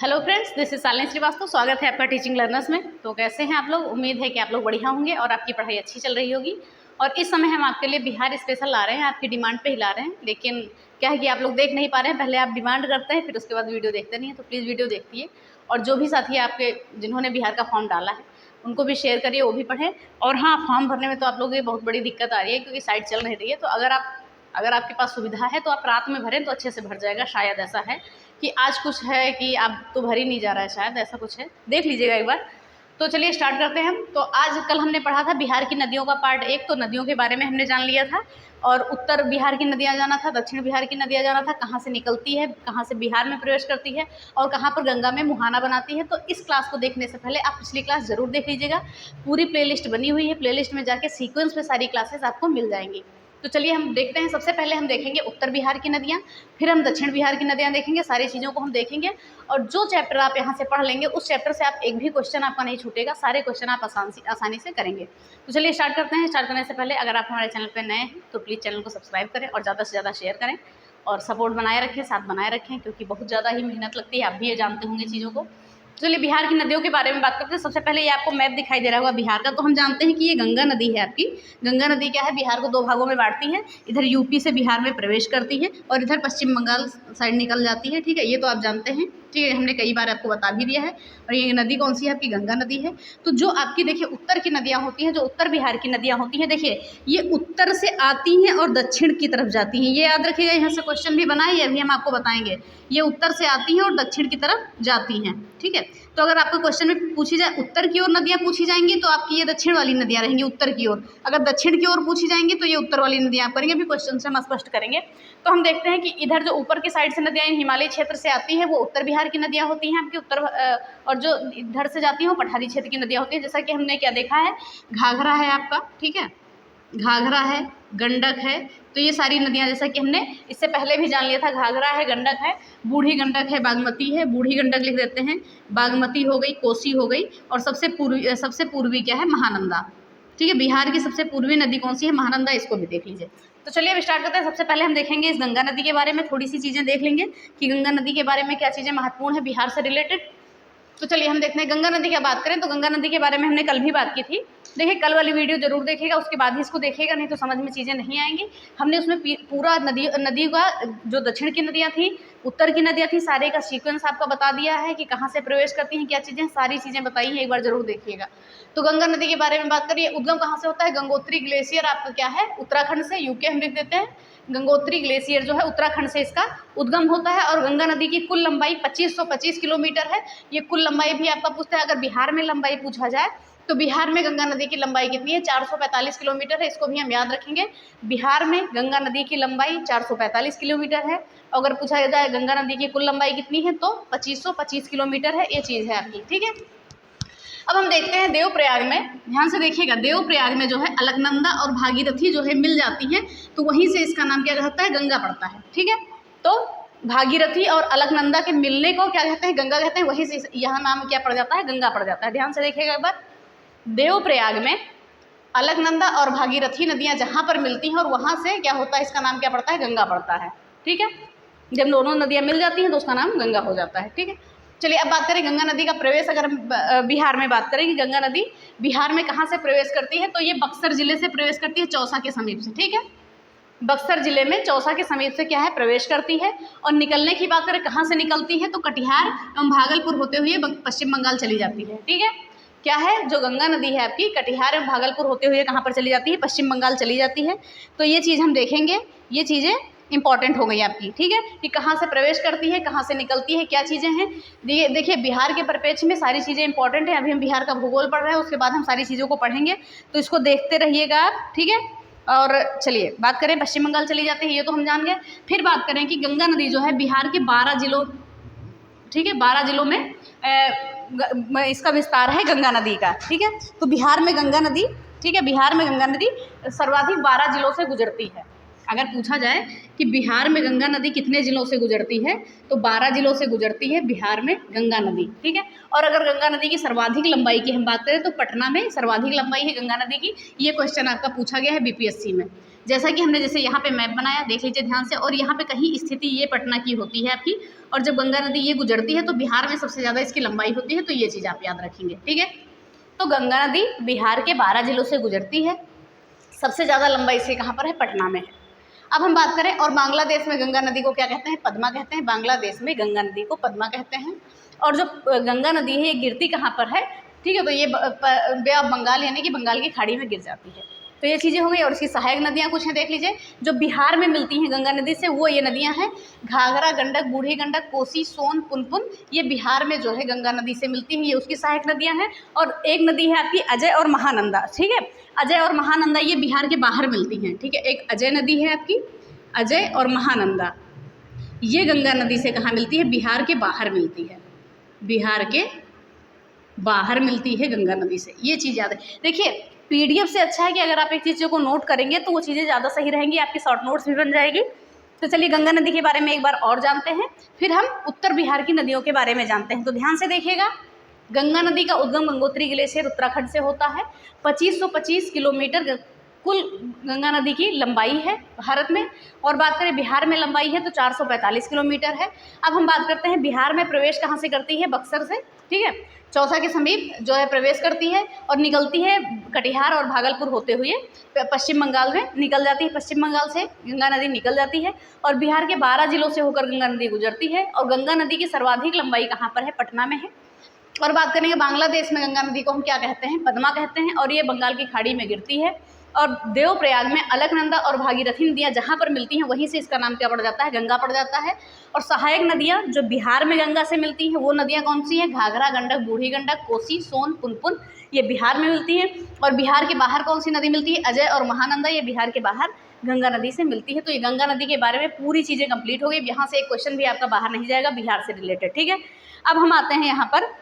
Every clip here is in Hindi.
Hello friends, this is Shalini Srivastava. स्वागत है आपका टीचिंग लर्नर्स में। तो कैसे हैं आप लोग? उम्मीद है कि आप लोग बढ़िया होंगे और आपकी पढ़ाई अच्छी चल रही होगी। और इस समय हम आपके लिए बिहार स्पेशल ला रहे हैं, आपकी डिमांड पे ही ला रहे हैं। लेकिन क्या है कि आप लोग देख नहीं पा रहे हैं, पहले आप डिमांड करते हैं फिर उसके बाद वीडियो देखते नहीं हैं। तो प्लीज़ वीडियो देखिए और जो भी साथी आपके जिन्होंने बिहार का फॉर्म डाला है उनको भी शेयर करिए, वो भी पढ़ें। और हाँ, फॉर्म भरने में तो आप लोगों की बहुत बड़ी दिक्कत आ रही है क्योंकि साइट चल नहीं रही है। तो अगर आपके पास सुविधा है तो आप रात में भरें तो अच्छे से भर जाएगा। शायद ऐसा है कि आज कुछ है कि आप तो भर ही नहीं जा रहा है, शायद ऐसा कुछ है, देख लीजिएगा एक बार। तो चलिए स्टार्ट करते हैं हम। तो आज कल हमने पढ़ा था बिहार की नदियों का पार्ट 1। तो नदियों के बारे में हमने जान लिया था और उत्तर बिहार की नदियाँ जाना था, दक्षिण बिहार की नदियाँ जाना था, कहाँ से निकलती है, कहाँ से बिहार में प्रवेश करती है और कहाँ पर गंगा में मुहाना बनाती है। तो इस क्लास को देखने से पहले आप पिछली क्लास ज़रूर देख लीजिएगा। पूरी प्लेलिस्ट बनी हुई है, प्लेलिस्ट में जाके सीक्वेंस में सारी क्लासेस आपको मिल जाएंगी। तो चलिए हम देखते हैं। सबसे पहले हम देखेंगे उत्तर बिहार की नदियाँ, फिर हम दक्षिण बिहार की नदियाँ देखेंगे। सारी चीज़ों को हम देखेंगे और जो चैप्टर आप यहाँ से पढ़ लेंगे उस चैप्टर से आप एक भी क्वेश्चन आपका नहीं छूटेगा, सारे क्वेश्चन आप आसानी से करेंगे। तो चलिए स्टार्ट करते हैं। स्टार्ट करने से पहले अगर आप हमारे चैनल पर नए हैं तो प्लीज़ चैनल को सब्सक्राइब करें और ज़्यादा से ज़्यादा शेयर करें और सपोर्ट बनाए रखें, साथ बनाए रखें, क्योंकि बहुत ज़्यादा ही मेहनत लगती है। आप भी ये जानते होंगे चीज़ों को। चलिए बिहार की नदियों के बारे में बात करते हैं। सबसे पहले ये आपको मैप दिखाई दे रहा होगा बिहार का। तो हम जानते हैं कि ये गंगा नदी है आपकी। गंगा नदी क्या है, बिहार को दो भागों में बांटती है। इधर यूपी से बिहार में प्रवेश करती है और इधर पश्चिम बंगाल साइड निकल जाती है। ठीक है, ये तो आप जानते हैं। ठीक है, हमने कई बार आपको बता भी दिया है। और ये नदी कौन सी है आपकी? गंगा नदी है। तो जो आपकी देखिए उत्तर की नदियाँ होती हैं, जो उत्तर बिहार की नदियाँ होती हैं, देखिए ये उत्तर से आती हैं और दक्षिण की तरफ जाती हैं। ये याद रखिएगा, यहाँ से क्वेश्चन भी बना है, अभी हम आपको बताएंगे। ये उत्तर से आती हैं और दक्षिण की तरफ जाती हैं। ठीक है, तो अगर आपको क्वेश्चन में पूछी जाए उत्तर की ओर नदियाँ पूछी जाएंगी तो आपकी ये दक्षिण वाली नदियाँ रहेंगी उत्तर की ओर। अगर दक्षिण की ओर पूछी जाएंगी तो ये उत्तर वाली नदियाँ आप करेंगे। अभी क्वेश्चन से हम स्पष्ट करेंगे। तो हम देखते हैं कि इधर जो ऊपर की साइड से नदियाँ हिमालय क्षेत्र से आती हैं वो उत्तर बिहार की नदियाँ होती हैं आपकी और जो इधर से जाती हैं वो पठारी क्षेत्र की नदियाँ होती हैं। जैसा कि हमने क्या देखा है, घाघरा है आपका, ठीक है, घाघरा है, गंडक है। तो ये सारी नदियाँ जैसा कि हमने इससे पहले भी जान लिया था, घाघरा है, गंडक है, बूढ़ी गंडक है, बागमती है। बूढ़ी गंडक लिख देते हैं, बागमती हो गई, कोसी हो गई और सबसे पूर्वी क्या है, महानंदा। ठीक है, बिहार की सबसे पूर्वी नदी कौन सी है? महानंदा। इसको भी देख लीजिए। तो चलिए अब स्टार्ट करते हैं। सबसे पहले हम देखेंगे इस गंगा नदी के बारे में, थोड़ी सी चीज़ें देख लेंगे कि गंगा नदी के बारे में क्या चीज़ें महत्वपूर्ण है बिहार से रिलेटेड। तो चलिए हम देखते हैं गंगा नदी की बात करें तो गंगा नदी के बारे में हमने कल भी बात की थी। देखिए कल वाली वीडियो जरूर देखिएगा, उसके बाद ही इसको देखिएगा, नहीं तो समझ में चीज़ें नहीं आएंगी। हमने उसमें पूरा नदी का जो दक्षिण की नदियाँ थी, उत्तर की नदियाँ थी, सारे का सीक्वेंस आपका बता दिया है कि कहाँ से प्रवेश करती हैं, क्या चीज़ें, सारी चीज़ें बताई हैं, एक बार जरूर देखिएगा। तो गंगा नदी के बारे में बात करिए, उद्गम कहाँ से होता है? गंगोत्री ग्लेशियर आपका क्या है, उत्तराखंड से। यूके हम लिख देते हैं। गंगोत्री ग्लेशियर जो है उत्तराखंड से इसका उद्गम होता है। और गंगा नदी की कुल लंबाई 2525 किलोमीटर है। ये कुल लंबाई भी आपका पूछता है। अगर बिहार में लंबाई पूछा जाए तो बिहार में गंगा नदी की लंबाई कितनी है? 445 किलोमीटर है। इसको भी हम याद रखेंगे। बिहार में गंगा नदी की लंबाई 445 किलोमीटर है। अगर पूछा जाए गंगा नदी की कुल लंबाई कितनी है तो 2525 किलोमीटर है। ये चीज़ है आपकी, ठीक है। अब हम देखते हैं देवप्रयाग में, ध्यान से देखिएगा। देवप्रयाग में जो है अलकनंदा और भागीरथी जो है मिल जाती हैं, तो वहीं से इसका नाम क्या रहता है? गंगा पड़ता है। ठीक है, तो भागीरथी और अलकनंदा के मिलने को क्या कहते हैं? गंगा कहते हैं। वहीं से यहाँ नाम क्या पड़ जाता है? गंगा पड़ जाता है। ध्यान से देखिएगा एक बार। देवप्रयाग में अलकनंदा और भागीरथी नदियाँ जहाँ पर मिलती हैं और वहाँ से क्या होता है? इसका नाम क्या पड़ता है? गंगा पड़ता है। ठीक है, जब दोनों नदियाँ मिल जाती हैं तो उसका नाम गंगा हो जाता है। ठीक है, चलिए अब बात करें गंगा नदी का प्रवेश। अगर हम बिहार में बात करें कि गंगा नदी बिहार में कहाँ से प्रवेश करती है, तो ये बक्सर जिले से प्रवेश करती है, चौसा के समीप से। ठीक है, बक्सर जिले में चौसा के समीप से क्या है? प्रवेश करती है। और निकलने की बात करें कहाँ से निकलती है, तो कटिहार एवं भागलपुर होते हुए पश्चिम बंगाल चली जाती है। ठीक है, क्या है, जो गंगा नदी है आपकी कटिहार एवं भागलपुर होते हुए कहाँ पर चली जाती है? पश्चिम बंगाल चली जाती है। तो ये चीज़ हम देखेंगे, ये चीज़ें इंपॉर्टेंट हो गई आपकी। ठीक है, कि कहाँ से प्रवेश करती है, कहाँ से निकलती है, क्या चीज़ें हैं। देखिए बिहार के परिप्रेक्ष्य में सारी चीज़ें इंपॉर्टेंट हैं। अभी हम बिहार का भूगोल पढ़ रहे हैं, उसके बाद हम सारी चीज़ों को पढ़ेंगे, तो इसको देखते रहिएगा आप। ठीक है, और चलिए बात करें पश्चिम बंगाल चली जाती है, ये तो हम जान गए। फिर बात करें कि गंगा नदी जो है बिहार के 12 जिलों, ठीक है, 12 जिलों में इसका विस्तार है गंगा नदी का। ठीक है, तो बिहार में गंगा नदी, ठीक है, बिहार में गंगा नदी सर्वाधिक 12 जिलों से गुजरती है। अगर पूछा जाए कि बिहार में गंगा नदी कितने जिलों से गुजरती है, तो 12 जिलों से गुजरती है बिहार में गंगा नदी। ठीक है, और अगर गंगा नदी की सर्वाधिक लंबाई की हम बात करें तो पटना में सर्वाधिक लंबाई है गंगा नदी की। ये क्वेश्चन आपका पूछा गया है बीपीएससी में। जैसा कि हमने जैसे यहाँ पे मैप बनाया, देख लीजिए ध्यान से, और यहाँ पे कहीं स्थिति ये पटना की होती है आपकी, और जब गंगा नदी ये गुजरती है तो बिहार में सबसे ज़्यादा इसकी लंबाई होती है, तो ये चीज़ आप याद रखेंगे, ठीक है। तो गंगा नदी बिहार के 12 जिलों से गुजरती है, सबसे ज़्यादा लंबाई से कहाँ पर है, पटना में है। अब हम बात करें, और बांग्लादेश में गंगा नदी को क्या कहते हैं, पद्मा कहते हैं। बांग्लादेश में गंगा नदी को पद्मा कहते हैं। और जो गंगा नदी है ये गिरती कहाँ पर है, ठीक है, तो ये बे ऑफ बंगाल यानी कि बंगाल की खाड़ी में गिर जाती है। तो ये चीज़ें हो गई। और इसकी सहायक नदियाँ कुछ हैं, देख लीजिए, जो बिहार में मिलती हैं गंगा नदी से, वो ये नदियाँ हैं घाघरा, गंडक, बूढ़ी गंडक, कोसी, सोन, पुनपुन, ये बिहार में जो है गंगा नदी से मिलती हैं, ये उसकी सहायक नदियाँ हैं। और एक नदी है आपकी अजय और महानंदा, ठीक है, अजय और महानंदा ये बिहार के बाहर मिलती हैं, ठीक है। एक अजय नदी है आपकी, अजय और महानंदा, ये गंगा नदी से कहाँ मिलती है, बिहार के बाहर मिलती है, बिहार के बाहर मिलती है गंगा नदी से, ये चीज़ याद है। देखिए पीडीएफ से अच्छा है कि अगर आप एक चीज़ों को नोट करेंगे तो वो चीज़ें ज़्यादा सही रहेंगी, आपकी शॉर्ट नोट्स भी बन जाएगी। तो चलिए गंगा नदी के बारे में एक बार और जानते हैं, फिर हम उत्तर बिहार की नदियों के बारे में जानते हैं। तो ध्यान से देखिएगा, गंगा नदी का उद्गम गंगोत्री ग्लेशियर उत्तराखंड से होता है। 2525 किलोमीटर कुल गंगा नदी की लंबाई है भारत में, और बात करें बिहार में लंबाई है तो 445 किलोमीटर है। अब हम बात करते हैं बिहार में प्रवेश कहाँ से करती है, बक्सर से, ठीक है, चौसा के समीप जो है प्रवेश करती है, और निकलती है कटिहार और भागलपुर होते हुए पश्चिम बंगाल में निकल जाती है। पश्चिम बंगाल से गंगा नदी निकल जाती है और बिहार के 12 जिलों से होकर गंगा नदी गुजरती है। और गंगा नदी की सर्वाधिक लंबाई कहाँ पर है, पटना में है। और बात करेंगे बांग्लादेश में गंगा नदी को हम क्या कहते हैं, पद्मा कहते हैं, और ये बंगाल की खाड़ी में गिरती है। और देवप्रयाग में अलकनंदा और भागीरथी नदियाँ जहाँ पर मिलती हैं वहीं से इसका नाम क्या पड़ जाता है, गंगा पड़ जाता है। और सहायक नदियाँ जो बिहार में गंगा से मिलती हैं वो नदियाँ कौन सी हैं, घाघरा, गंडक, बूढ़ी गंडक, कोसी, सोन, पुनपुन, ये बिहार में मिलती हैं। और बिहार के बाहर कौन सी नदी मिलती है, अजय और महानंदा, ये बिहार के बाहर गंगा नदी से मिलती है। तो ये गंगा नदी के बारे में पूरी चीज़ें कंप्लीट हो गई। यहाँ से एक क्वेश्चन भी आपका बाहर नहीं जाएगा बिहार से रिलेटेड, ठीक है। अब हम आते हैं यहाँ पर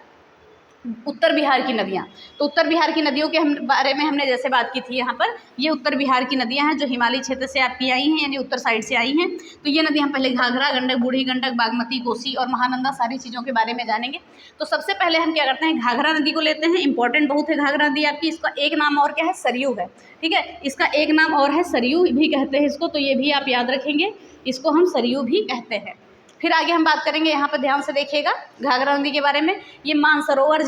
उत्तर बिहार की नदियाँ। तो उत्तर बिहार की नदियों के बारे में हमने जैसे बात की थी, यहाँ पर ये उत्तर बिहार की नदियाँ हैं जो हिमालय क्षेत्र से आपकी आई हैं, यानी उत्तर साइड से आई हैं। तो ये नदियाँ हम पहले घाघरा, गंडक, बूढ़ी गंडक, बागमती, कोसी और महानंदा, सारी चीज़ों के बारे में जानेंगे। तो सबसे पहले हम क्या करते हैं, घाघरा नदी को लेते हैं। इंपॉर्टेंट बहुत है घाघरा नदी आपकी, इसका एक नाम और क्या है, सरयू है, ठीक है, इसका एक नाम और है, सरयू भी कहते हैं इसको, तो ये भी आप याद रखेंगे, इसको हम सरयू भी कहते हैं। फिर आगे हम बात करेंगे, यहाँ पर ध्यान से देखिएगा घाघरा नदी के बारे में। ये मानसरोवर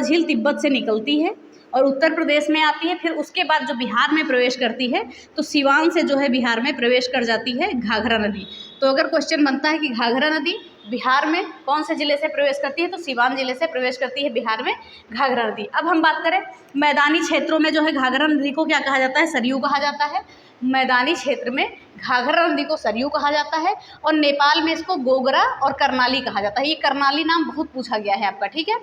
झील तिब्बत से निकलती है और उत्तर प्रदेश में आती है। फिर उसके बाद जो बिहार में प्रवेश करती है तो सिवान से जो है बिहार में प्रवेश कर जाती है घाघरा नदी। तो अगर क्वेश्चन बनता है कि घाघरा नदी बिहार में कौन से ज़िले से प्रवेश करती है, तो सिवान ज़िले से प्रवेश करती है बिहार में घाघरा नदी। अब हम बात करें मैदानी क्षेत्रों में जो है घाघरा नदी को क्या कहा जाता है, सरयू कहा जाता है। मैदानी क्षेत्र में घाघरा नदी को सरयू कहा जाता है और नेपाल में इसको गोगरा और करनाली कहा जाता है। ये करनाली नाम बहुत पूछा गया है आपका, ठीक है,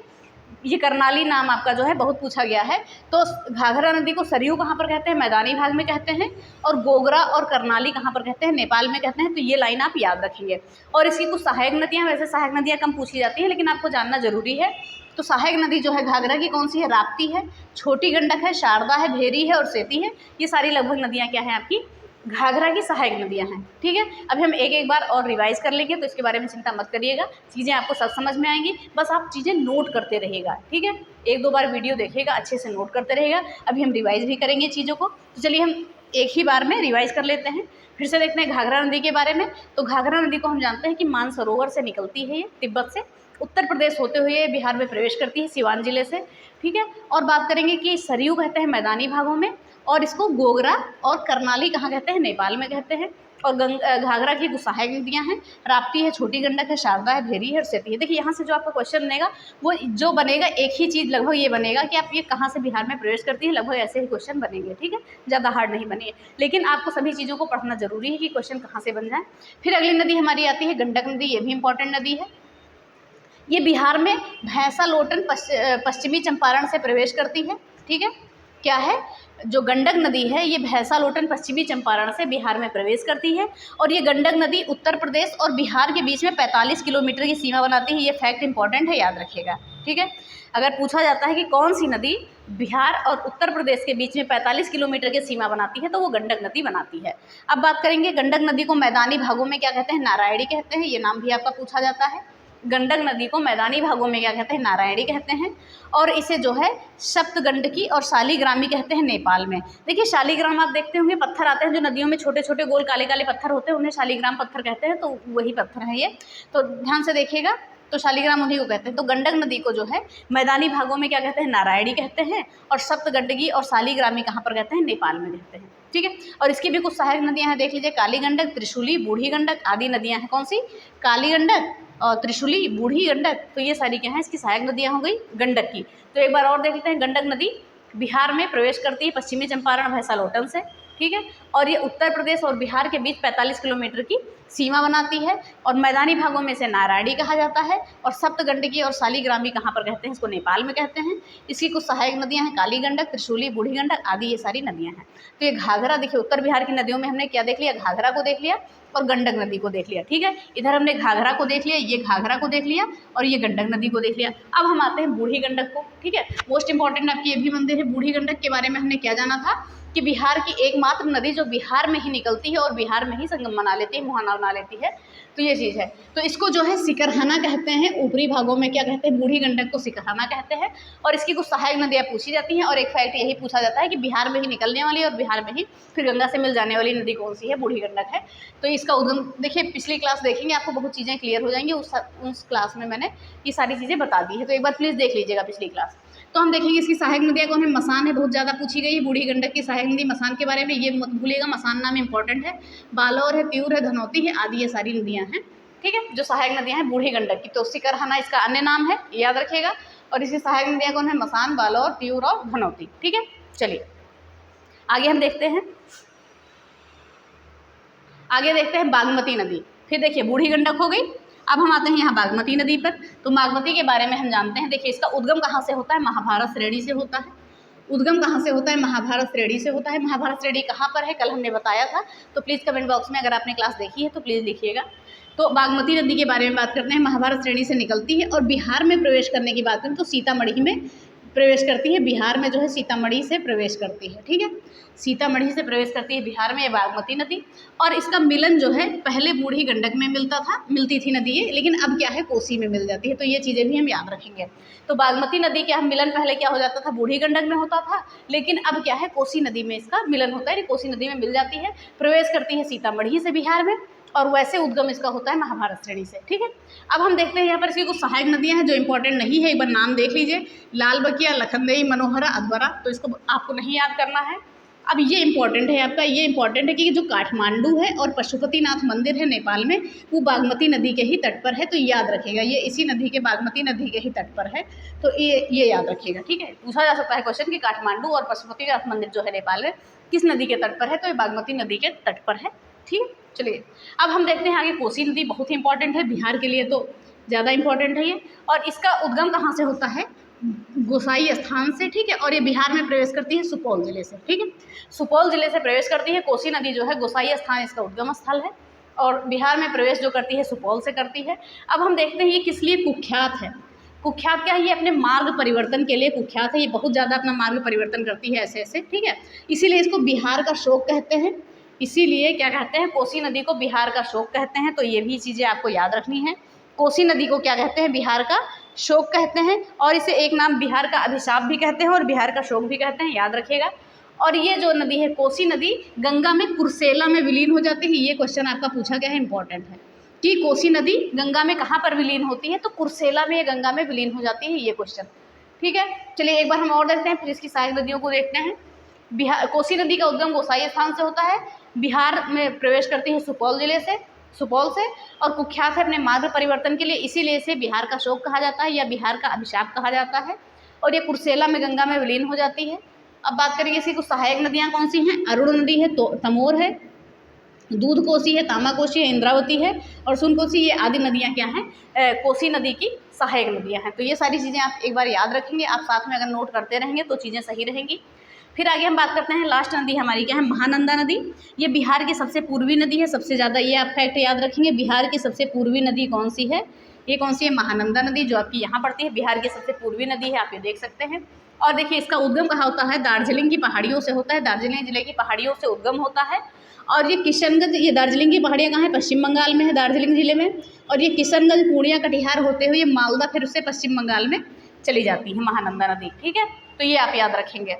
ये करनाली नाम आपका जो है बहुत पूछा गया है। तो घाघरा नदी को सरयू कहाँ पर कहते हैं, मैदानी भाग में कहते हैं, और गोगरा और करनाली कहाँ पर कहते हैं, नेपाल में कहते हैं। तो ये लाइन आप याद रखेंगे। और इसकी कुछ सहायक नदियाँ, वैसे सहायक नदियाँ कम पूछी जाती हैं लेकिन आपको जानना जरूरी है। तो सहायक नदी जो है घाघरा की कौन सी है, राप्ती है, छोटी गंडक है, शारदा है, भेरी है और सेती है। ये सारी लगभग नदियाँ क्या हैं आपकी, घाघरा की सहायक नदियाँ हैं, ठीक है। अब हम एक एक बार और रिवाइज कर लेंगे, तो इसके बारे में चिंता मत करिएगा, चीज़ें आपको सब समझ में आएंगी, बस आप चीज़ें नोट करते रहिएगा, ठीक है। एक दो बार वीडियो देखिएगा, अच्छे से नोट करते रहिएगा। अभी हम रिवाइज भी करेंगे चीज़ों को, तो चलिए हम एक ही बार में रिवाइज कर लेते हैं। फिर से देखते हैं घाघरा नदी के बारे में। तो घाघरा नदी को हम जानते हैं कि मानसरोवर से निकलती है, ये तिब्बत से उत्तर प्रदेश होते हुए बिहार में प्रवेश करती है सिवान जिले से, ठीक है। और बात करेंगे कि सरयू कहते हैं मैदानी भागों में, और इसको गोगरा और करनाली कहाँ कहते हैं, नेपाल में कहते हैं। और घाघरा की कुछ सहायक नदियाँ हैं, राप्ती है, छोटी गंडक है, शारदा है, भेरी है और सेती है। देखिए यहाँ से जो आपका क्वेश्चन बनेगा वो जो बनेगा एक ही चीज़ लगभग ये बनेगा कि आप ये कहाँ से बिहार में प्रवेश करती है, लगभग ऐसे ही क्वेश्चन बनेंगे, ठीक है, ज़्यादा हार्ड नहीं बनेंगे। लेकिन आपको सभी चीज़ों को पढ़ना जरूरी है कि क्वेश्चन कहाँ से बन जाए। फिर अगली नदी हमारी आती है गंडक नदी, ये भी इंपॉर्टेंट नदी है। ये बिहार में भैंसा लोटन पश्चिमी चंपारण से प्रवेश करती है, ठीक है। क्या है, जो गंडक नदी है ये भैंसा लोटन पश्चिमी चंपारण से बिहार में प्रवेश करती है। और ये गंडक नदी उत्तर प्रदेश और बिहार के बीच में 45 किलोमीटर की सीमा बनाती है। ये फैक्ट इंपॉर्टेंट है, याद रखिएगा, ठीक है। अगर पूछा जाता है कि कौन सी नदी बिहार और उत्तर प्रदेश के बीच में 45 किलोमीटर की सीमा बनाती है, तो वो गंडक नदी बनाती है। अब बात करेंगे गंडक नदी को मैदानी भागों में क्या कहते हैं, नारायणी कहते हैं, ये नाम भी आपका पूछा जाता है, गंडक नदी को मैदानी भागों में क्या कहते हैं, नारायणी कहते हैं। और इसे जो है सप्तगंडकी और शालिग्रामी कहते हैं नेपाल में। देखिए शालिग्राम आप देखते होंगे पत्थर आते हैं जो नदियों में छोटे छोटे गोल काले काले पत्थर होते हैं, उन्हें शालिग्राम पत्थर कहते हैं, तो वही पत्थर है ये, तो ध्यान से देखिएगा। तो शालिग्राम उन्हीं को कहते हैं। तो गंडक नदी को जो है मैदानी भागों में क्या कहते हैं, नारायणी कहते हैं। और सप्तगंडकी और शालिग्रामी कहाँ पर कहते हैं, नेपाल में कहते हैं। ठीक है, और इसकी भी कुछ सहायक नदियाँ हैं, देख लीजिए। काली गंडक, त्रिशूली, बूढ़ी गंडक आदि नदियाँ हैं। कौन सी, काली गंडक और त्रिशूली, बूढ़ी गंडक, तो ये सारी क्या है इसकी सहायक नदियाँ हो गई गंडक की। तो एक बार और देख लेते हैं। गंडक नदी बिहार में प्रवेश करती है पश्चिमी चंपारण भैंसालोटन से। ठीक है, और ये उत्तर प्रदेश और बिहार के बीच 45 किलोमीटर की सीमा बनाती है। और मैदानी भागों में से नारायणी कहा जाता है। और सप्तगंडकी और शालिग्रामी कहाँ पर कहते हैं, इसको नेपाल में कहते हैं। इसकी कुछ सहायक नदियाँ हैं, काली गंडक, त्रिशूली, बूढ़ी गंडक आदि ये सारी नदियाँ हैं। तो ये घाघरा, देखिए उत्तर बिहार की नदियों में हमने क्या देख लिया, घाघरा को देख लिया और गंडक नदी को देख लिया। ठीक है, इधर हमने घाघरा को देख लिया, ये घाघरा को देख लिया और ये गंडक नदी को देख लिया। अब हम आते हैं बूढ़ी गंडक को। ठीक है, मोस्ट इंपॉर्टेंट आपकी ये भी मंदिर है। बूढ़ी गंडक के बारे में हमने क्या जाना था कि बिहार की एकमात्र नदी जो बिहार में ही निकलती है और बिहार में ही संगम बना लेती है, मुहाना बना लेती है, तो ये चीज़ है। तो इसको जो है सिकरहाना कहते हैं, ऊपरी भागों में क्या कहते हैं, बूढ़ी गंडक को सिकरहाना कहते हैं। और इसकी कुछ सहायक नदियाँ पूछी जाती हैं और एक फैक्ट यही पूछा जाता है कि बिहार में ही निकलने वाली और बिहार में ही फिर गंगा से मिल जाने वाली नदी कौन सी है, बूढ़ी गंडक है। तो इसका उद्गम देखिए, पिछली क्लास देखेंगे आपको बहुत चीज़ें क्लियर हो जाएंगी। उस क्लास में मैंने ये सारी चीज़ें बता दी है, तो एक बार प्लीज़ देख लीजिएगा पिछली क्लास। तो हम देखेंगे इसकी सहायक नदियाँ कौन है। मसान है, बहुत ज़्यादा पूछी गई है बूढ़ी गंडक की सहायक नदी। मसान के बारे में ये मत भूलिएगा, मसान नाम इंपॉर्टेंट है। बालोर है, प्यूर है, धनौती है आदि ये सारी नदियाँ हैं। ठीक है, जो सहायक नदियाँ हैं बूढ़ी गंडक की। तो सिकरहाना इसका अन्य नाम है, याद रखिएगा। और इसकी सहायक नदियाँ कौन है, मसान, बालोर, प्यूर और धनौती। ठीक है, चलिए आगे हम देखते हैं। आगे देखते हैं बागमती नदी। फिर देखिए बूढ़ी गंडक हो गई, अब हम आते हैं यहाँ बागमती नदी पर। तो बागमती के बारे में हम जानते हैं। देखिए इसका उद्गम कहाँ से होता है, महाभारत श्रेणी से होता है। उद्गम कहाँ से होता है, महाभारत श्रेणी से होता है। महाभारत श्रेणी कहाँ पर है, कल हमने बताया था, तो प्लीज़ कमेंट बॉक्स में अगर आपने क्लास देखी है तो प्लीज़ लिखिएगा। तो बागमती नदी के बारे में बात करते हैं। महाभारत श्रेणी से निकलती है और बिहार में प्रवेश करने की बात करें तो सीतामढ़ी में प्रवेश करती है। बिहार में जो है सीतामढ़ी से प्रवेश करती है। ठीक है, सीतामढ़ी से प्रवेश करती है बिहार में ये बागमती नदी। और इसका मिलन जो है पहले बूढ़ी गंडक में मिलती थी नदी ये, लेकिन अब क्या है कोसी में मिल जाती है। तो ये चीज़ें भी हम याद रखेंगे। तो बागमती नदी का मिलन पहले क्या हो जाता था, बूढ़ी गंडक में होता था, लेकिन अब क्या है कोसी नदी में इसका मिलन होता है। कोसी नदी में मिल जाती है, प्रवेश करती है सीतामढ़ी से बिहार में, और वैसे उद्गम इसका होता है महाभारत श्रेणी से। ठीक है, अब हम देखते हैं यहाँ पर इसकी कुछ सहायक नदियाँ हैं जो इंपॉर्टेंट नहीं है। एक बार नाम देख लीजिए, लालबकिया, लखनदेई, मनोहरा, अधवरा। तो इसको आपको नहीं याद करना है। अब ये इंपॉर्टेंट है आपका, ये इंपॉर्टेंट है कि जो काठमांडू है और पशुपतिनाथ मंदिर है नेपाल में, वो बागमती नदी के ही तट पर है। तो याद रखिएगा, ये इसी नदी के, बागमती नदी के ही तट पर है। तो ये याद रखिएगा। ठीक है, पूछा जा सकता है क्वेश्चन कि काठमांडू और पशुपतिनाथ मंदिर जो है नेपाल में किस नदी के तट पर है, तो ये बागमती नदी के तट पर है। ठीक है, चलिए अब हम देखते हैं आगे। कोसी नदी बहुत ही इंपॉर्टेंट है, बिहार के लिए तो ज़्यादा इंपॉर्टेंट है ये। और इसका उद्गम कहाँ से होता है, गोसाई स्थान से। ठीक है, और ये बिहार में प्रवेश करती है सुपौल जिले से। ठीक है, सुपौल जिले से प्रवेश करती है। कोसी नदी जो है गोसाई स्थान इसका उद्गम स्थल है और बिहार में प्रवेश जो करती है सुपौल से करती है। अब हम देखते हैं ये किस लिए कुख्यात है। कुख्यात क्या है, ये अपने मार्ग परिवर्तन के लिए कुख्यात है। ये बहुत ज़्यादा अपना मार्ग परिवर्तन करती है ऐसे ऐसे। ठीक है, इसीलिए इसको बिहार का शोक कहते हैं। इसीलिए क्या कहते हैं, कोसी नदी को बिहार का शोक कहते हैं। तो ये भी चीज़ें आपको याद रखनी है। कोसी नदी को क्या कहते हैं, बिहार का शोक कहते हैं। और इसे एक नाम बिहार का अभिशाप भी कहते हैं और बिहार का शोक भी कहते हैं, याद रखिएगा। और ये जो नदी है कोसी नदी गंगा में कुर्सेला में विलीन हो जाती है। ये क्वेश्चन आपका पूछा गया है, इंपॉर्टेंट है कि कोसी नदी गंगा में कहाँ पर विलीन होती है, तो कुर्सेला में ये गंगा में विलीन हो जाती है, ये क्वेश्चन। ठीक है, चलिए एक बार हम और देखते हैं, फिर इसकी सहायक नदियों को देखते हैं। कोसी नदी का उद्गम गोसाई स्थान से होता है, बिहार में प्रवेश करती है सुपौल जिले से, सुपौल से, और कुख्यात है अपने मार्ग परिवर्तन के लिए। इसीलिए इसे बिहार का शोक कहा जाता है या बिहार का अभिशाप कहा जाता है। और ये कुर्सेला में गंगा में विलीन हो जाती है। अब बात करेंगे इसकी कुछ सहायक नदियाँ कौन सी हैं। अरुण नदी है, तमोर है, दूध कोसी है, तामा कोसी है, इंद्रावती है और सुन कोसी। ये आदि नदियाँ क्या हैं, कोसी नदी की सहायक नदियाँ हैं। तो ये सारी चीज़ें आप एक बार याद रखेंगे। आप साथ में अगर नोट करते रहेंगे तो चीज़ें सही रहेंगी। फिर आगे हम बात करते हैं, लास्ट नदी हमारी क्या है, महानंदा नदी। ये बिहार की सबसे पूर्वी नदी है। सबसे ज़्यादा ये आप फैक्ट याद रखेंगे, बिहार की सबसे पूर्वी नदी कौन सी है, ये कौन सी है, महानंदा नदी, जो आपकी यहाँ पड़ती है। बिहार की सबसे पूर्वी नदी है, आप ये देख सकते हैं। और देखिए इसका उद्गम कहाँ होता है, दार्जिलिंग की पहाड़ियों से होता है। दार्जिलिंग जिले की पहाड़ियों से उद्गम होता है। और ये किशनगंज, ये दार्जिलिंग की पहाड़ियाँ कहाँ है, पश्चिम बंगाल में है, दार्जिलिंग जिले में। और ये किशनगंज, पूर्णिया, कटिहार होते हुए मालदा फिर उससे पश्चिम बंगाल में चली जाती है महानंदा नदी। ठीक है, तो ये आप याद रखेंगे।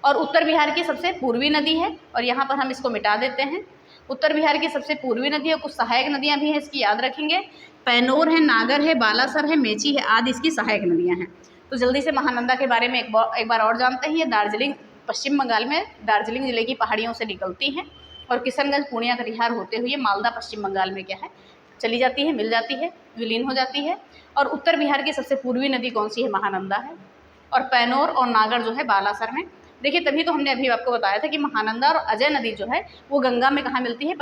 और उत्तर बिहार की सबसे पूर्वी नदी है, और यहाँ पर हम इसको मिटा देते हैं। उत्तर बिहार की सबसे पूर्वी नदी है, कुछ सहायक नदियाँ भी हैं, इसकी याद रखेंगे। पैनोर है, नागर है, बालासर है, मेची है, आदि इसकी सहायक नदियाँ हैं। तो जल्दी से महानंदा के बारे में एक बार और जानते हैं। ये दार्जिलिंग, पश्चिम बंगाल में दार्जिलिंग जिले की पहाड़ियों से निकलती हैं और किशनगंज, पूर्णिया, कटिहार होते हुए मालदा पश्चिम बंगाल में क्या है चली जाती है, मिल जाती है, विलीन हो जाती है। और उत्तर बिहार की सबसे पूर्वी नदी कौन सी है? महानंदा है। और पैनोर और नागर जो है बालासर में। देखिए, तभी तो हमने अभी आपको बताया था कि महानंदा और अजय नदी जो है वो गंगा में कहाँ मिलती है?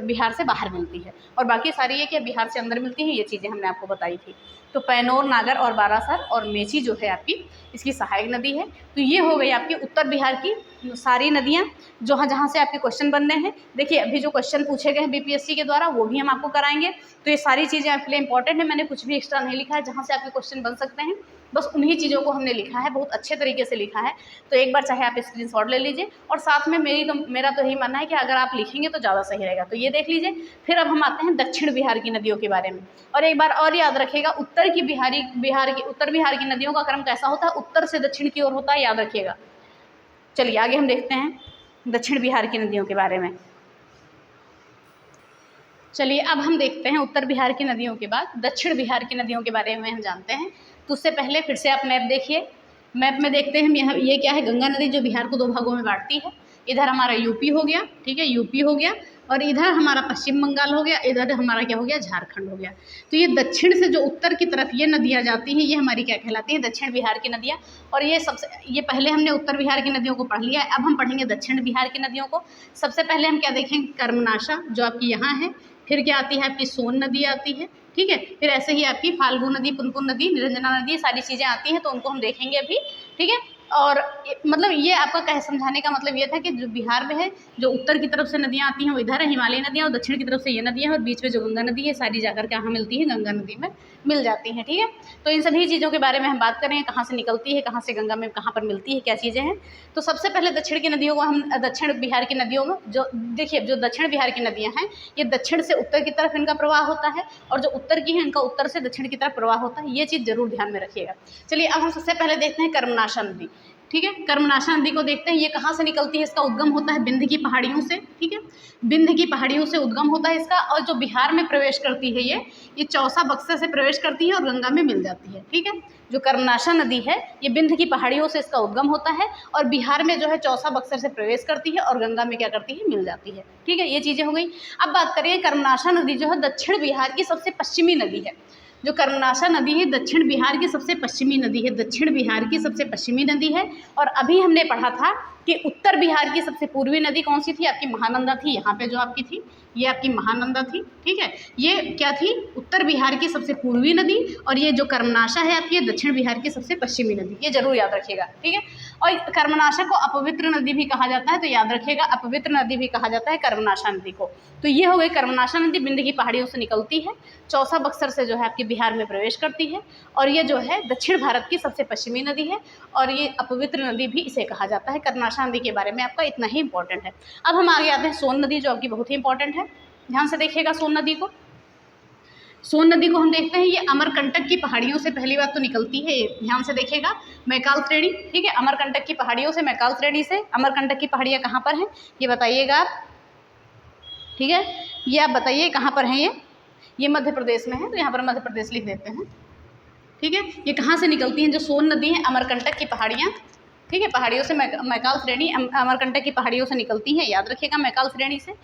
बिहार से बाहर मिलती है, और बाकी सारी ये कि बिहार से अंदर मिलती है। ये चीज़ें हमने आपको बताई थी। तो पैनोर, नागर और बालासर और मेची जो है आपकी इसकी सहायक नदी है। तो ये हो गई आपकी उत्तर बिहार की सारी नदियाँ जहाँ जहाँ से आपके क्वेश्चन बन रहे हैं। देखिए, अभी जो क्वेश्चन पूछे गए हैं बीपीएससी के द्वारा वो भी हम आपको कराएंगे। तो ये सारी चीज़ें आपके लिए इंपॉर्टेंट है। मैंने कुछ भी एक्स्ट्रा नहीं लिखा है, जहाँ से आपके क्वेश्चन बन सकते हैं बस उन्हीं चीज़ों को हमने लिखा है, बहुत अच्छे तरीके से लिखा है। तो एक बार चाहे आप स्क्रीनशॉट ले लीजिए, और साथ में मेरा तो यही मानना है कि अगर आप लिखेंगे तो ज़्यादा सही रहेगा। तो ये देख लीजिए। फिर अब हम आते हैं दक्षिण बिहार की नदियों के बारे में। और एक बार और याद रखिएगा, उत्तर बिहार की नदियों का क्रम कैसा होता है? उत्तर से दक्षिण की ओर होता है, याद रखिएगा। चलिए आगे हम देखते हैं दक्षिण बिहार की नदियों के बारे में। चलिए अब हम देखते हैं उत्तर बिहार की नदियों के बाद दक्षिण बिहार की नदियों के बारे में हम जानते हैं। तो उससे पहले फिर से आप मैप देखिए। मैप में देखते हैं हम यहाँ, ये क्या है? गंगा नदी जो बिहार को 2 भागों में बांटती है। इधर हमारा यूपी हो गया, ठीक है, यूपी हो गया, और इधर हमारा पश्चिम बंगाल हो गया, इधर हमारा क्या हो गया? झारखंड हो गया। तो ये दक्षिण से जो उत्तर की तरफ ये नदियाँ जाती हैं, ये हमारी क्या कहलाती हैं? दक्षिण बिहार की नदियाँ। और ये पहले हमने उत्तर बिहार की नदियों को पढ़ लिया है, अब हम पढ़ेंगे दक्षिण बिहार की नदियों को। सबसे पहले हम क्या देखेंगे? कर्मनाशा जो आपकी यहाँ है, फिर क्या आती है? आपकी सोन नदी आती है, ठीक है। फिर ऐसे ही आपकी फाल्गु नदी, पुनपुन नदी, निरंजना नदी, सारी चीज़ें आती हैं, तो उनको हम देखेंगे अभी, ठीक है। और मतलब ये आपका कह समझाने का मतलब ये था कि जो बिहार में है, जो उत्तर की तरफ से नदियाँ आती हैं वो इधर है हिमालयी नदियाँ, और दक्षिण की तरफ से ये नदियाँ हैं, और बीच में जो गंगा नदी है सारी जाकर कहाँ मिलती है? गंगा नदी में मिल जाती हैं, ठीक है। तो इन सभी चीज़ों के बारे में हम बात करें, कहाँ से निकलती है, कहाँ से गंगा में कहाँ पर मिलती है, क्या चीज़ें हैं। तो सबसे पहले दक्षिण की नदियों को हम दक्षिण बिहार की नदियों में जो देखिए, जो दक्षिण बिहार की नदियाँ हैं ये दक्षिण से उत्तर की तरफ इनका प्रवाह होता है, और जो उत्तर की है इनका उत्तर से दक्षिण की तरफ प्रवाह होता है। ये चीज़ जरूर ध्यान में रखिएगा। चलिए अब हम सबसे पहले देखते हैं कर्मनाशा नदी, ठीक है। कर्मनाशा नदी को देखते हैं, ये कहाँ से निकलती है? इसका उद्गम होता है विंध्य की पहाड़ियों से, ठीक है, विंध्य की पहाड़ियों से उद्गम होता है इसका। और जो बिहार में प्रवेश करती है ये चौसा बक्सर से प्रवेश करती है और गंगा में मिल जाती है, ठीक है। जो कर्मनाशा नदी है ये विंध्य की पहाड़ियों से इसका उद्गम होता है, और बिहार में जो है चौसा बक्सर से प्रवेश करती है और गंगा में क्या करती है? मिल जाती है, ठीक है। ये चीज़ें हो गई। अब बात करें, कर्मनाशा नदी जो है दक्षिण बिहार की सबसे पश्चिमी नदी है। जो कर्मनाशा नदी है दक्षिण बिहार की सबसे पश्चिमी नदी है, दक्षिण बिहार की सबसे पश्चिमी नदी है। और अभी हमने पढ़ा था कि उत्तर बिहार की सबसे पूर्वी नदी कौन सी थी? आपकी महानंदा थी। यहाँ पे जो आपकी थी ये आपकी महानंदा थी, ठीक है। ये क्या थी? उत्तर बिहार की सबसे पूर्वी नदी। और ये जो कर्मनाशा है आपकी दक्षिण बिहार की सबसे पश्चिमी नदी, ये जरूर याद रखिएगा, ठीक है। और कर्मनाशा को अपवित्र नदी भी कहा जाता है, तो याद रखिएगा अपवित्र नदी भी कहा जाता है कर्मनाशा नदी को। तो ये हो गई कर्मनाशा नदी, विंध्य की पहाड़ियों से निकलती है, चौसा बक्सर से जो है आपके बिहार में प्रवेश करती है, और ये जो है दक्षिण भारत की सबसे पश्चिमी नदी है, और ये अपवित्र नदी भी इसे कहा जाता है। कर्मनाशा नदी के बारे में आपका इतना ही इंपॉर्टेंट है। अब हम आगे आते हैं सोन नदी, जो आपकी बहुत ही इंपॉर्टेंट है। ध्यान से देखिएगा सोन नदी को। सोन नदी को हम देखते हैं, ये अमरकंटक की पहाड़ियों से पहली बात तो निकलती है, ध्यान से देखिएगा, मैकाल श्रेणी, ठीक है। अमरकंटक की पहाड़ियों से, मैकाल श्रेणी से। अमरकंटक की पहाड़ियाँ कहाँ पर हैं ये बताइएगा आप, ठीक है। ये आप बताइए कहाँ पर हैं ये मध्य प्रदेश में है, तो यहाँ पर मध्य प्रदेश लिख देते हैं, ठीक है। ये कहाँ से निकलती हैं? जो सोन नदी है अमरकंटक की पहाड़ियाँ, ठीक है, पहाड़ियों से मैकाल श्रेणी अमरकंटक की पहाड़ियों से निकलती है, याद रखिएगा, मैकाल श्रेणी से।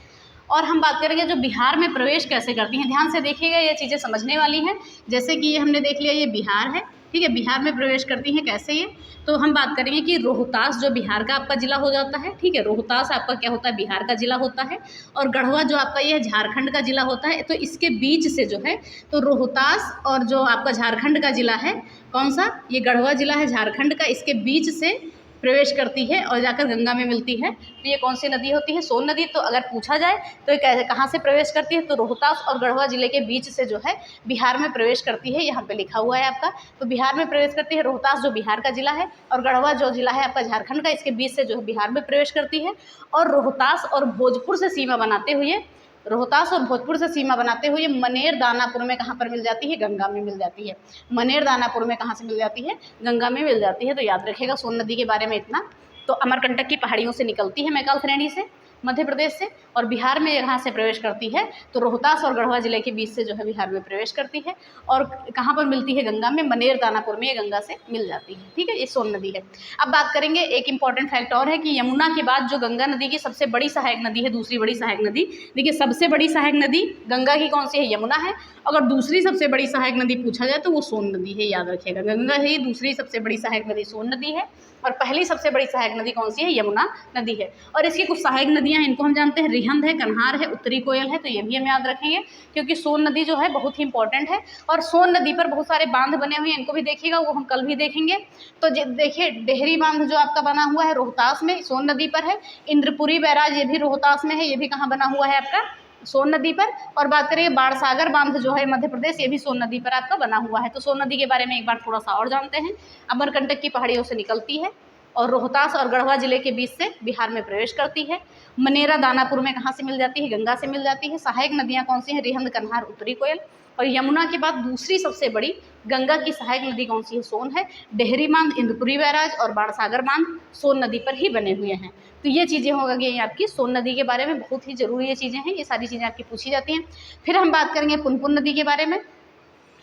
और हम बात करेंगे जो बिहार में प्रवेश कैसे करती हैं। ध्यान से देखिएगा, ये चीज़ें समझने वाली हैं। जैसे कि ये हमने देख लिया, ये बिहार है, ठीक है, बिहार में प्रवेश करती हैं कैसे ये, तो हम बात करेंगे कि रोहतास जो बिहार का आपका ज़िला हो जाता है, ठीक है, रोहतास आपका क्या होता है? बिहार का ज़िला होता है। और गढ़वा जो आपका ये झारखंड का ज़िला होता है। तो इसके बीच से जो है, तो रोहतास और जो आपका झारखंड का ज़िला है, कौन सा? ये गढ़वा ज़िला है झारखंड का, इसके बीच से प्रवेश करती है और जाकर गंगा में मिलती है। तो ये कौन सी नदी होती है? सोन नदी। तो अगर पूछा जाए तो ये कहाँ से प्रवेश करती है? तो रोहतास और गढ़वा जिले के बीच से जो है बिहार में प्रवेश करती है। यहाँ पे लिखा हुआ है आपका, तो बिहार में प्रवेश करती है। रोहतास जो बिहार का जिला है और गढ़वा जो जिला है आपका झारखंड का, इसके बीच से जो है बिहार में प्रवेश करती है। और रोहतास और भोजपुर से सीमा बनाते हुए रोहतास और भोजपुर से सीमा बनाते हुए मनेर दानापुर में कहाँ पर मिल जाती है? गंगा में मिल जाती है। मनेर दानापुर में कहाँ से मिल जाती है? गंगा में मिल जाती है। तो याद रखिएगा सोन नदी के बारे में इतना। तो अमरकंटक की पहाड़ियों से निकलती है मैकाल श्रेणी से, मध्य प्रदेश से, और बिहार में यहाँ से प्रवेश करती है। तो रोहतास और गढ़वा जिले के बीच से जो है बिहार में प्रवेश करती है। और कहाँ पर मिलती है? गंगा में, मनेर दानापुर में ये गंगा से मिल जाती है। ठीक है, ये सोन नदी है। अब बात करेंगे, एक इंपॉर्टेंट फैक्ट और है कि यमुना के बाद जो गंगा नदी की सबसे बड़ी सहायक नदी है, दूसरी बड़ी सहायक नदी, देखिए सबसे बड़ी सहायक नदी गंगा की कौन सी है? यमुना है। अगर दूसरी सबसे बड़ी सहायक नदी पूछा जाए तो वो सोन नदी है, याद रखिएगा। गंगा है, दूसरी सबसे बड़ी सहायक नदी सोन नदी है, और पहली सबसे बड़ी सहायक नदी कौन सी है? यमुना नदी है। और इसकी कुछ सहायक नदियां हैं, इनको हम जानते हैं, रिहंद है, कन्हार है, उत्तरी कोयल है। तो ये भी हम याद रखेंगे, क्योंकि सोन नदी जो है बहुत ही इंपॉर्टेंट है। और सोन नदी पर बहुत सारे बांध बने हुए हैं, इनको भी देखिएगा, वो हम कल भी देखेंगे। तो देखिए डेहरी बांध जो आपका बना हुआ है रोहतास में, सोन नदी पर है। इंद्रपुरी बैराज ये भी रोहतास में है, ये भी कहाँ बना हुआ है? आपका सोन नदी पर। और बात करें बाणसागर बांध जो है मध्य प्रदेश, ये भी सोन नदी पर आपका बना हुआ है। तो सोन नदी के बारे में एक बार थोड़ा सा और जानते हैं। अमरकंटक की पहाड़ियों से निकलती है और रोहतास और गढ़वा जिले के बीच से बिहार में प्रवेश करती है। मनेरा दानापुर में कहाँ से मिल जाती है? गंगा से मिल जाती है। सहायक नदियाँ कौन सी हैं? रिहंद, कन्हार, उत्तरी कोयल। और यमुना के बाद दूसरी सबसे बड़ी गंगा की सहायक नदी कौन सी है? सोन है। डेहरी बांध, इंद्रपुरी बैराज और बाणसागर बांध सोन नदी पर ही बने हुए हैं। तो ये चीज़ें हो गई आपकी सोन नदी के बारे में, बहुत ही जरूरी ये चीज़ें हैं, ये सारी चीज़ें आपकी पूछी जाती हैं। फिर हम बात करेंगे पुनपुन नदी के बारे में।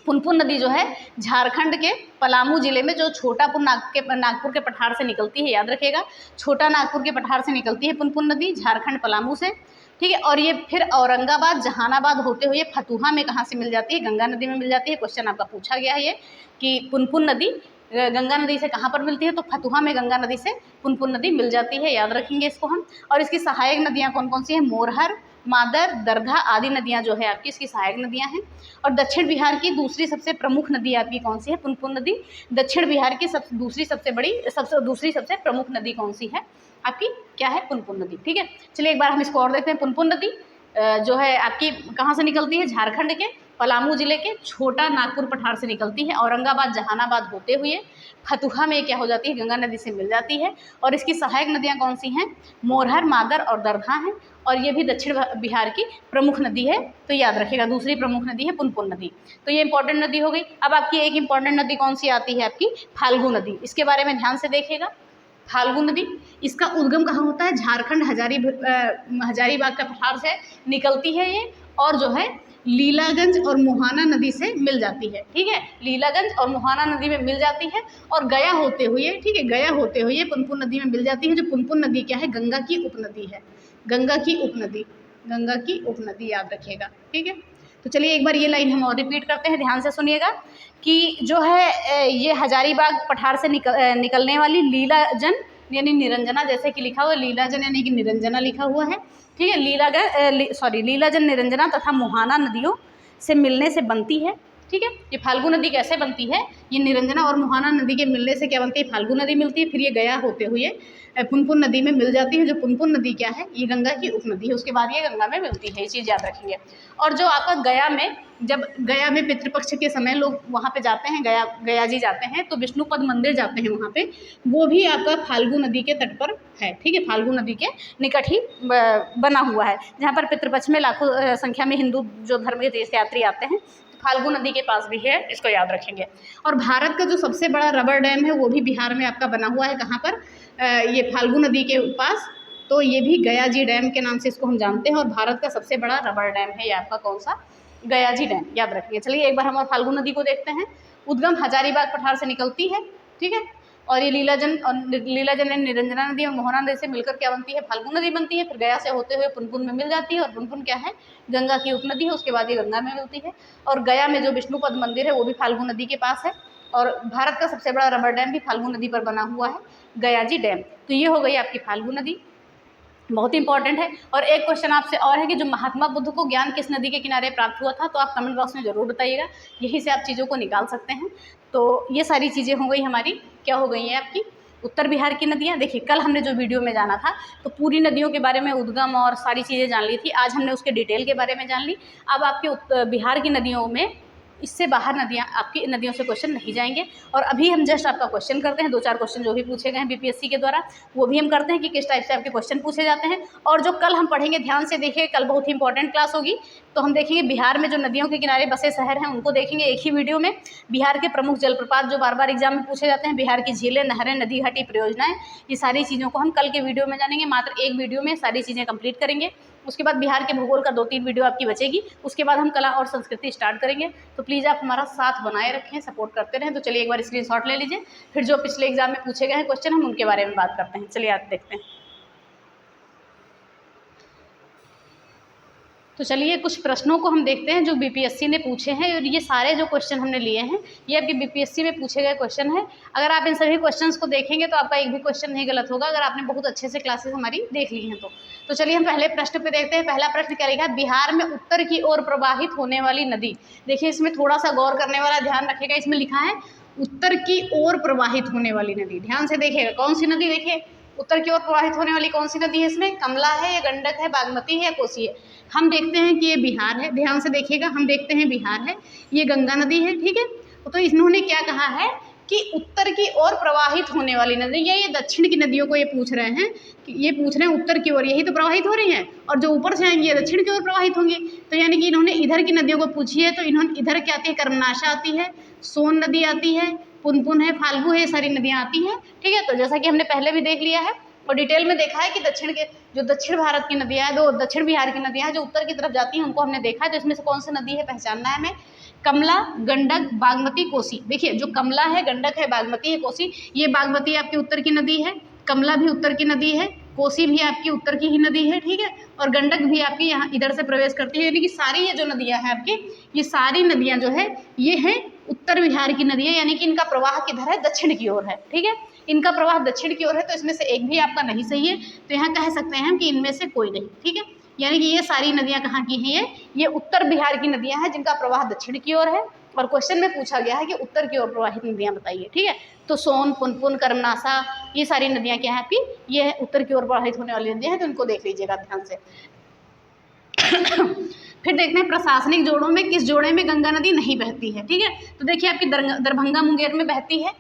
पुनपुन नदी जो है झारखंड के पलामू जिले में जो छोटापुर नागपुर के पठार से निकलती है, याद रखिएगा, छोटा नागपुर के पठार से निकलती है पुनपुन नदी, झारखंड पलामू से। ठीक है, और ये फिर औरंगाबाद, जहानाबाद होते हुए फतुहा में कहाँ से मिल जाती है? गंगा नदी में मिल जाती है। क्वेश्चन आपका पूछा गया है ये कि पुनपुन नदी गंगा नदी से कहाँ पर मिलती है? तो फतुहा में गंगा नदी से पुनपुन नदी मिल जाती है, याद रखेंगे इसको हम। और इसकी सहायक नदियाँ कौन कौन सी हैं? मोरहर, मादर, दरधा आदि नदियाँ जो है आपकी इसकी सहायक नदियाँ हैं। और दक्षिण बिहार की दूसरी सबसे प्रमुख नदी आपकी कौन सी है? पुनपुन नदी। दक्षिण बिहार की दूसरी सबसे प्रमुख नदी कौन सी है आपकी? क्या है? पुनपुन नदी। ठीक है, चलिए एक बार हम इसको और देखते हैं। पुनपुन नदी जो है आपकी कहाँ से निकलती है? झारखंड के पलामू जिले के छोटा नागपुर पठार से निकलती है, औरंगाबाद, जहानाबाद होते हुए फतुहा में क्या हो जाती है? गंगा नदी से मिल जाती है। और इसकी सहायक नदियाँ कौन सी हैं? मोरहर, मादर और दरधा हैं। और ये भी दक्षिण बिहार की प्रमुख नदी है, तो याद रखिएगा दूसरी प्रमुख नदी है पुनपुन नदी। तो ये इंपॉर्टेंट नदी हो गई। अब आपकी एक इंपॉर्टेंट नदी कौन सी आती है? आपकी फाल्गु नदी। इसके बारे में ध्यान से देखिएगा। फाल्गु नदी, इसका उद्गम कहाँ होता है? झारखंड हजारीबाग का पठार से निकलती है ये, और जो है लीलागंज और मुहाना नदी से मिल जाती है। ठीक है, लीलागंज और मुहाना नदी में मिल जाती है और गया होते हुए, ठीक है, गया होते हुए पुनपुन नदी में मिल जाती है। जो पुनपुन नदी क्या है? गंगा की उपनदी है, गंगा की उपनदी, गंगा की उपनदी, याद रखिएगा। ठीक है, तो चलिए एक बार ये लाइन हम और रिपीट करते हैं, ध्यान से सुनिएगा कि जो है ये हजारीबाग पठार से निकलने वाली लीलाजन यानी निरंजना, जैसे कि लिखा हुआ लीलाजन यानी कि निरंजना लिखा हुआ है। ठीक है, लीलाजन, निरंजना तथा मुहाना नदियों से मिलने से बनती है। ठीक है, ये फाल्गु नदी कैसे बनती है? ये निरंजना और मुहाना नदी के मिलने से क्या बनती है? फाल्गु नदी मिलती है। फिर ये गया होते हुए पुनपुन नदी में मिल जाती है। जो पुनपुन नदी क्या है? ये गंगा की उपनदी है, उसके बाद ये गंगा में मिलती है, ये चीज़ याद रखेंगे। और जो आपका गया में, जब गया में पितृपक्ष के समय लोग वहाँ पे जाते हैं, गया जी जाते हैं, तो विष्णुपद मंदिर जाते हैं वहाँ पे, वो भी आपका फाल्गु नदी के तट पर है। ठीक है, फाल्गु नदी के निकट ही बना हुआ है, जहाँ पर पितृपक्ष में लाखों संख्या में हिंदू जो धर्म के तीर्थयात्री आते हैं, फाल्गु नदी के पास भी है, इसको याद रखेंगे। और भारत का जो सबसे बड़ा रबर डैम है वो भी बिहार में आपका बना हुआ है। कहाँ पर? ये फाल्गु नदी के पास। तो ये भी गया जी डैम के नाम से इसको हम जानते हैं। और भारत का सबसे बड़ा रबर डैम है ये आपका कौन सा? गया जी डैम, याद रखेंगे। चलिए एक बार हम और फाल्गु नदी को देखते हैं। उद्गम हजारीबाग पठार से निकलती है। ठीक है, और ये लीलाजन निरंजना नदी और मोहना नदी से मिलकर क्या बनती है? फाल्गु नदी बनती है। फिर गया से होते हुए पुनपुन में मिल जाती है, और पुनपुन क्या है? गंगा की उपनदी है, उसके बाद ये गंगा में मिलती है। और गया में जो विष्णुपद मंदिर है वो भी फाल्गु नदी के पास है। और भारत का सबसे बड़ा रबर डैम भी फाल्गु नदी पर बना हुआ है, गया जी डैम। तो ये हो गई आपकी फाल्गु नदी, बहुत इंपॉर्टेंट है। और एक क्वेश्चन आपसे और है कि जो महात्मा बुद्ध को ज्ञान किस नदी के किनारे प्राप्त हुआ था? तो आप कमेंट बॉक्स में ज़रूर बताइएगा, यहीं से आप चीज़ों को निकाल सकते हैं। तो ये सारी चीज़ें हो गई हमारी, क्या हो गई हैं आपकी? उत्तर बिहार की नदियाँ। देखिए कल हमने जो वीडियो में जाना था तो पूरी नदियों के बारे में उद्गम और सारी चीज़ें जान ली थी, आज हमने उसके डिटेल के बारे में जान ली। अब आपके बिहार की नदियों में इससे बाहर नदियाँ आपकी नदियों से क्वेश्चन नहीं जाएंगे। और अभी हम जस्ट आपका क्वेश्चन करते हैं, 2-4 क्वेश्चन जो भी पूछे गए हैं बीपीएससी के द्वारा वो भी हम करते हैं कि किस टाइप से आपके क्वेश्चन पूछे जाते हैं। और जो कल हम पढ़ेंगे, ध्यान से देखिए, कल बहुत ही इंपॉर्टेंट क्लास होगी। तो हम देखेंगे बिहार में जो नदियों के किनारे बसे शहर हैं उनको देखेंगे एक ही वीडियो में। बिहार के प्रमुख जलप्रपात जो बार बार एग्जाम में पूछे जाते हैं, बिहार की झीलें, नहरें, नदी घाटी परियोजनाएं, ये सारी चीज़ों को हम कल के वीडियो में जानेंगे। मात्र एक वीडियो में सारी चीज़ें कंप्लीट करेंगे। उसके बाद बिहार के भूगोल का 2-3 वीडियो आपकी बचेगी। उसके बाद हम कला और संस्कृति स्टार्ट करेंगे। तो प्लीज़ आप हमारा साथ बनाए रखें, सपोर्ट करते रहें। तो चलिए एक बार स्क्रीनशॉट ले लीजिए, फिर जो पिछले एग्जाम में पूछे गए हैं क्वेश्चन हम उनके बारे में बात करते हैं। चलिए आप देखते हैं। तो चलिए कुछ प्रश्नों को हम देखते हैं जो बीपीएससी ने पूछे हैं। और ये सारे जो क्वेश्चन हमने लिए हैं ये आपके बीपीएससी में पूछे गए क्वेश्चन हैं। अगर आप इन सभी क्वेश्चंस को देखेंगे तो आपका एक भी क्वेश्चन नहीं गलत होगा, अगर आपने बहुत अच्छे से क्लासेस हमारी देख ली हैं तो चलिए हम पहले प्रश्न पे देखते हैं। पहला प्रश्न क्या लिखा है, बिहार में उत्तर की ओर प्रवाहित होने वाली नदी। देखिए इसमें थोड़ा सा गौर करने वाला, ध्यान रखिएगा, इसमें लिखा है उत्तर की ओर प्रवाहित होने वाली नदी। ध्यान से देखिएगा कौन सी नदी, देखिए उत्तर की ओर प्रवाहित होने वाली कौन सी नदी है, इसमें कमला है या गंडक है, बागमती है या कोसी है। हम देखते हैं कि ये बिहार है, ध्यान से देखिएगा, हम देखते हैं बिहार है, ये गंगा नदी है, ठीक है। तो इन्होंने क्या कहा है कि उत्तर की ओर प्रवाहित होने वाली नदी, या ये दक्षिण की नदियों को ये पूछ रहे हैं कि ये पूछ रहे हैं उत्तर की ओर, यही तो प्रवाहित हो रही हैं, और जो ऊपर से आएंगी ये दक्षिण की ओर प्रवाहित होंगी। तो यानी कि इन्होंने इधर की नदियों को पूछी है। तो इन्होंने इधर क्या आती है, कर्मनाशा आती है, सोन नदी आती है, पुनपुन है, फाल्गु है, ये सारी नदियाँ आती हैं, ठीक है। तो जैसा कि हमने पहले भी देख लिया है और डिटेल में देखा है कि दक्षिण भारत की नदियाँ हैं, दो दक्षिण बिहार की नदियाँ हैं जो उत्तर की तरफ जाती हैं, उनको हमने देखा है। तो इसमें से कौन सी नदी है पहचानना है हमें, कमला, गंडक, बागमती, कोसी। देखिए जो कमला है, गंडक है, बागमती है, कोसी, ये बागमती आपकी उत्तर की नदी है, कमला भी उत्तर की नदी है, कोसी भी आपकी उत्तर की ही नदी है, ठीक है। और गंडक भी आपकी यहाँ इधर से प्रवेश करती है। यानी कि सारी ये जो नदियाँ हैं आपकी, ये सारी नदियाँ जो है ये हैं उत्तर बिहार की नदी है, यानी कि इनका प्रवाह किधर है, दक्षिण की ओर है, ठीक है। इनका प्रवाह दक्षिण की ओर है, तो इसमें से एक भी आपका नहीं सही है। तो यहाँ कह सकते हैं हम कि इनमें से कोई नहीं, ठीक है। यानी कि ये सारी नदियाँ कहाँ की हैं, ये उत्तर बिहार की नदियाँ हैं जिनका प्रवाह दक्षिण की ओर है। और क्वेश्चन में पूछा गया है कि उत्तर की ओर प्रवाहित नदियाँ बताइए, ठीक है। तो सोन, पुनपुन, कर्मनाशा, ये सारी नदियाँ क्या है आपकी, ये उत्तर की ओर प्रवाहित होने वाली नदियाँ हैं। तो इनको देख लीजिएगा ध्यान से। फिर देखते हैं प्रशासनिक जोड़ों में किस जोड़े में गंगा नदी नहीं बहती है, ठीक है। तो देखिए आपकी दरभंगा मुंगेर में बहती है,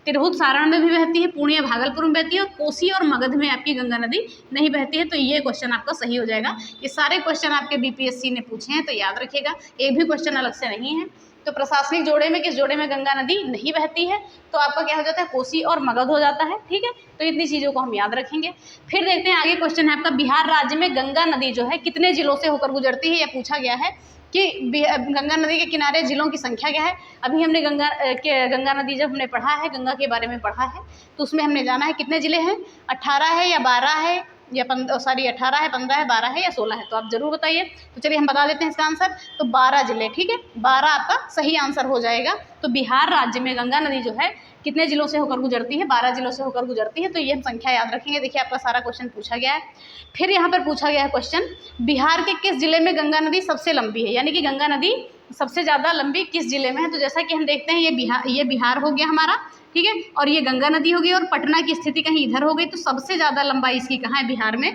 तिरहुत सारण में भी बहती है, पूर्णिया भागलपुर में बहती है, और कोसी और मगध में आपकी गंगा नदी नहीं बहती है। तो ये क्वेश्चन आपका सही हो जाएगा। ये सारे क्वेश्चन आपके बीपीएससी ने पूछे हैं, तो याद रखिएगा, एक भी क्वेश्चन अलग से नहीं है। तो प्रशासनिक जोड़े में किस जोड़े में गंगा नदी नहीं बहती है, तो आपका क्या हो जाता है, कोसी और मगध हो जाता है, ठीक है। तो इतनी चीज़ों को हम याद रखेंगे। फिर देखते हैं आगे क्वेश्चन है आपका, बिहार राज्य में गंगा नदी जो है कितने जिलों से होकर गुजरती है, यह पूछा गया है कि गंगा नदी के किनारे जिलों की संख्या क्या है। अभी हमने गंगा नदी जब हमने पढ़ा है, गंगा के बारे में पढ़ा है, तो उसमें हमने जाना है कितने ज़िले हैं, 18 है या 12 है या 18 है, 15 है, 12 है या 16 है। तो आप ज़रूर बताइए। तो चलिए हम बता देते हैं इसका आंसर। तो 12 जिले, ठीक है, 12 आपका सही आंसर हो जाएगा। तो बिहार राज्य में गंगा नदी जो है कितने जिलों से होकर गुजरती है, 12 जिलों से होकर गुजरती है। तो ये हम संख्या याद रखेंगे। देखिए आपका सारा क्वेश्चन पूछा गया है। फिर यहाँ पर पूछा गया है क्वेश्चन, बिहार के किस जिले में गंगा नदी सबसे लंबी है, यानी कि गंगा नदी सबसे ज़्यादा लंबी किस जिले में है। तो जैसा कि हम देखते हैं ये बिहार हो गया हमारा, ठीक है, और ये गंगा नदी होगी, और पटना की स्थिति कहीं इधर हो गई। तो सबसे ज़्यादा लंबाई इसकी कहाँ है, बिहार में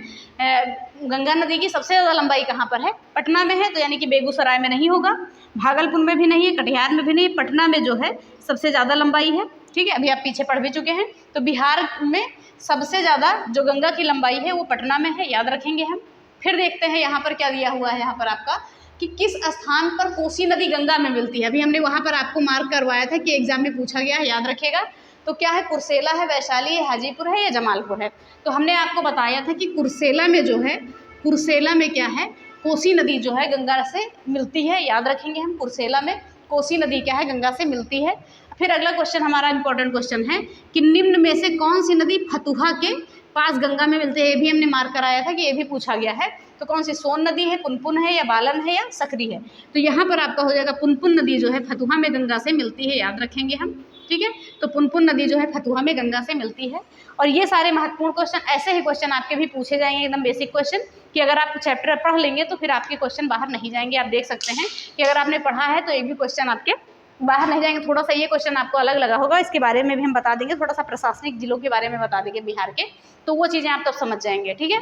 गंगा नदी की सबसे ज़्यादा लंबाई कहाँ पर है, पटना में है। तो यानी कि बेगूसराय में नहीं होगा, भागलपुर में भी नहीं है, कटिहार में भी नहीं, पटना में जो है सबसे ज़्यादा लंबाई है, ठीक है। अभी आप पीछे पढ़ भी चुके हैं। तो बिहार में सबसे ज़्यादा जो गंगा की लंबाई है वो पटना में है, याद रखेंगे हम। फिर देखते हैं यहाँ पर क्या दिया हुआ है, यहाँ पर आपका कि किस स्थान पर कोसी नदी गंगा में मिलती है। अभी हमने वहाँ पर आपको मार्क करवाया था कि एग्जाम में पूछा गया है, याद रखेगा। तो क्या है, कुर्सेला है, वैशाली है, हाजीपुर है या जमालपुर है। तो हमने आपको बताया था कि कुर्सेला में जो है, कुर्सेला में क्या है, कोसी नदी जो है गंगा से मिलती है, याद रखेंगे हम। कुर्सेला में कोसी नदी क्या है, गंगा से मिलती है। फिर अगला क्वेश्चन हमारा इंपॉर्टेंट क्वेश्चन है कि निम्न में से कौन सी नदी फतुहा के पास गंगा में मिलती है। ये भी हमने मार्क कराया था कि ये भी पूछा गया है। तो कौन सी, सोन नदी है, पुनपुन है या बालन है या सकरी है। तो यहाँ पर आपका हो जाएगा पुनपुन नदी जो है फतुहा में गंगा से मिलती है, याद रखेंगे हम, ठीक है। तो पुनपुन नदी जो है फतुहा में गंगा से मिलती है। और ये सारे महत्वपूर्ण क्वेश्चन, ऐसे ही क्वेश्चन आपके भी पूछे जाएंगे, एकदम बेसिक क्वेश्चन, कि अगर आप चैप्टर पढ़ लेंगे तो फिर आपके क्वेश्चन बाहर नहीं जाएंगे। आप देख सकते हैं कि अगर आपने पढ़ा है तो एक भी क्वेश्चन आपके बाहर नहीं जाएंगे। थोड़ा सा ये क्वेश्चन आपको अलग लगा होगा, इसके बारे में भी हम बता देंगे, थोड़ा सा प्रशासनिक जिलों के बारे में बता देंगे बिहार के, तो वो चीज़ें आप तब समझ जाएंगे, ठीक है।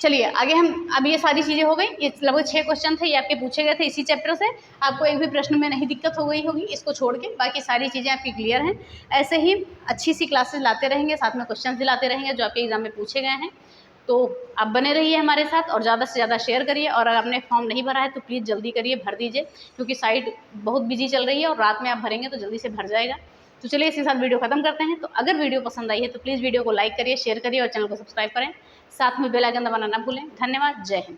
चलिए आगे हम, अब ये सारी चीज़ें हो गई, ये लगभग 6 क्वेश्चन थे, ये आपके पूछे गए थे इसी चैप्टर से। आपको एक भी प्रश्न में नहीं दिक्कत हो गई होगी इसको छोड़ के, बाकी सारी चीज़ें आपकी क्लियर हैं। ऐसे ही अच्छी सी क्लासेस लाते रहेंगे, साथ में क्वेश्चन भी लाते रहेंगे जो आपके एग्जाम में पूछे गए हैं। तो आप बने रहिए हमारे साथ और ज़्यादा से ज़्यादा शेयर करिए, और अगर आपने फॉर्म नहीं भरा है तो प्लीज़ जल्दी करिए, भर दीजिए, क्योंकि साइट बहुत बिजी चल रही है और रात में आप भरेंगे तो जल्दी से भर जाएगा। तो चलिए इसके साथ वीडियो खत्म करते हैं। तो अगर वीडियो पसंद आई है तो प्लीज़ वीडियो को लाइक करिए, शेयर करिए और चैनल को सब्सक्राइब करें, साथ में बेल आइकन दबाना ना भूलें। धन्यवाद, जय हिंद।